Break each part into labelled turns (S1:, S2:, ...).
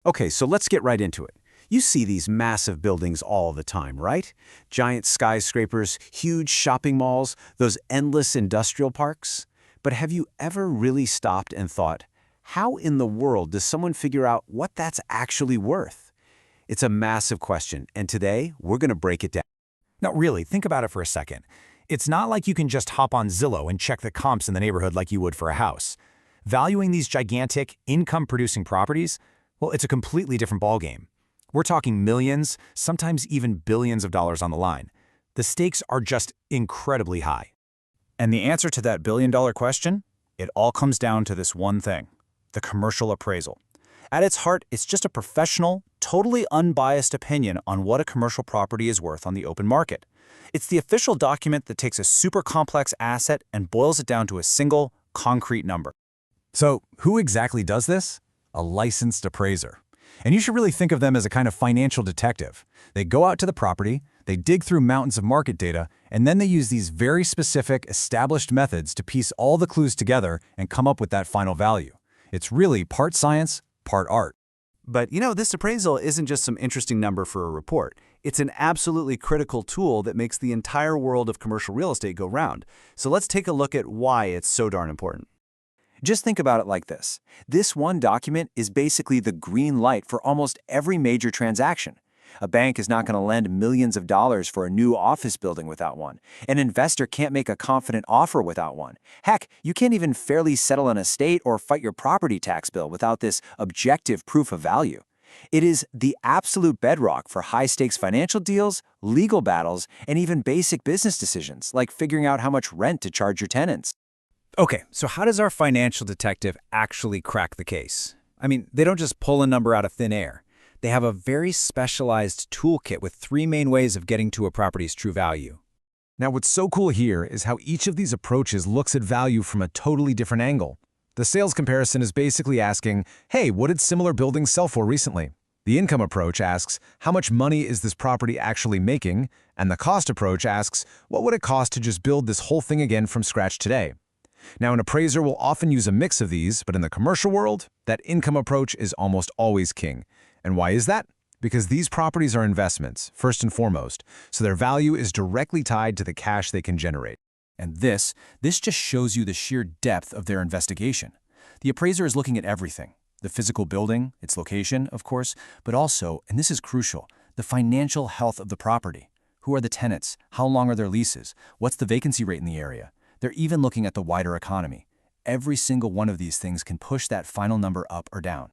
S1: Okay, so let's get right into it. You see these massive buildings all the time, right? Giant skyscrapers, huge shopping malls, those endless industrial parks. But have you ever really stopped and thought, how in the world does someone figure out what that's actually worth? It's a massive question, and today we're going to break it down.
S2: Now, really, think about it for a second. It's not like you can just hop on Zillow and check the comps in the neighborhood like you would for a house. Valuing these gigantic, income-producing properties, well, it's a completely different ballgame. We're talking millions, sometimes even billions of dollars on the line. The stakes are just incredibly high. And the answer to that billion-dollar question? It all comes down to this one thing: the commercial appraisal. At its heart, it's just a professional, totally unbiased opinion on what a commercial property is worth on the open market. It's the official document that takes a super complex asset and boils it down to a single, concrete number. So, who exactly does this? A licensed appraiser. And you should really think of them as a kind of financial detective. They go out to the property, they dig through mountains of market data, and then they use these very specific, established methods to piece all the clues together and come up with that final value. It's really part science, part art.
S1: But this appraisal isn't just some interesting number for a report. It's an absolutely critical tool that makes the entire world of commercial real estate go round. So let's take a look at why it's so darn important. Just think about it like this. This one document is basically the green light for almost every major transaction. A bank is not going to lend millions of dollars for a new office building without one. An investor can't make a confident offer without one. Heck, you can't even fairly settle an estate or fight your property tax bill without this objective proof of value. It is the absolute bedrock for high-stakes financial deals, legal battles, and even basic business decisions, like figuring out how much rent to charge your tenants.
S2: Okay, so how does our financial detective actually crack the case? I mean, they don't just pull a number out of thin air. They have a very specialized toolkit with three main ways of getting to a property's true value.
S3: Now, what's so cool here is how each of these approaches looks at value from a totally different angle. The sales comparison is basically asking, hey, what did similar buildings sell for recently? The income approach asks, how much money is this property actually making? And the cost approach asks, what would it cost to just build this whole thing again from scratch today? Now, an appraiser will often use a mix of these, but in the commercial world, that income approach is almost always king. And why is that? Because these properties are investments, first and foremost, so their value is directly tied to the cash they can generate.
S2: And this just shows you the sheer depth of their investigation. The appraiser is looking at everything: the physical building, its location, of course, but also, and this is crucial, the financial health of the property. Who are the tenants? How long are their leases? What's the vacancy rate in the area? They're even looking at the wider economy. Every single one of these things can push that final number up or down.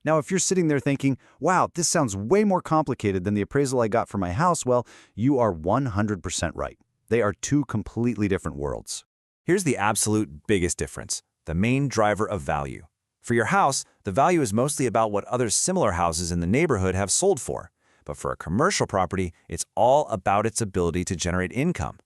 S1: Now, if you're sitting there thinking, wow, this sounds way more complicated than the appraisal I got for my house, well, you are 100% right. They are two completely different worlds.
S4: Here's the absolute biggest difference: the main driver of value. For your house, the value is mostly about what other similar houses in the neighborhood have sold for. But for a commercial property, it's all about its ability to generate income.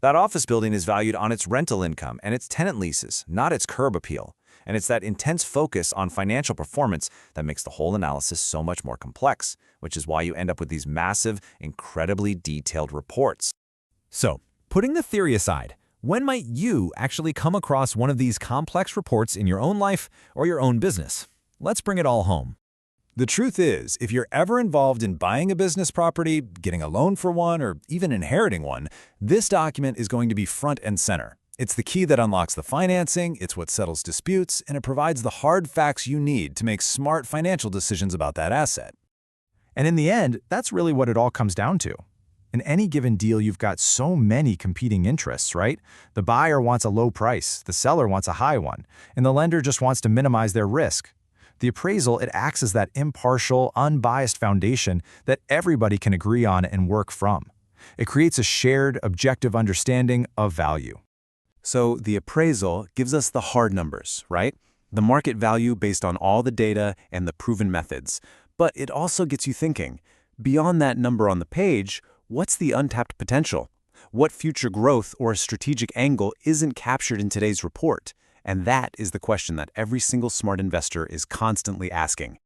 S4: That office building is valued on its rental income and its tenant leases, not its curb appeal. And it's that intense focus on financial performance that makes the whole analysis so much more complex, which is why you end up with these massive, incredibly detailed reports.
S2: So, putting the theory aside, when might you actually come across one of these complex reports in your own life or your own business? Let's bring it all home. The truth is, if you're ever involved in buying a business property, getting a loan for one, or even inheriting one, this document is going to be front and center. It's the key that unlocks the financing, it's what settles disputes, and it provides the hard facts you need to make smart financial decisions about that asset. And in the end, that's really what it all comes down to. In any given deal, you've got so many competing interests, right? The buyer wants a low price, the seller wants a high one, and the lender just wants to minimize their risk. The appraisal, it acts as that impartial, unbiased foundation that everybody can agree on and work from. It creates a shared, objective understanding of value.
S1: So the appraisal gives us the hard numbers, right? The market value based on all the data and the proven methods. But it also gets you thinking, beyond that number on the page, what's the untapped potential? What future growth or strategic angle isn't captured in today's report? And that is the question that every single smart investor is constantly asking.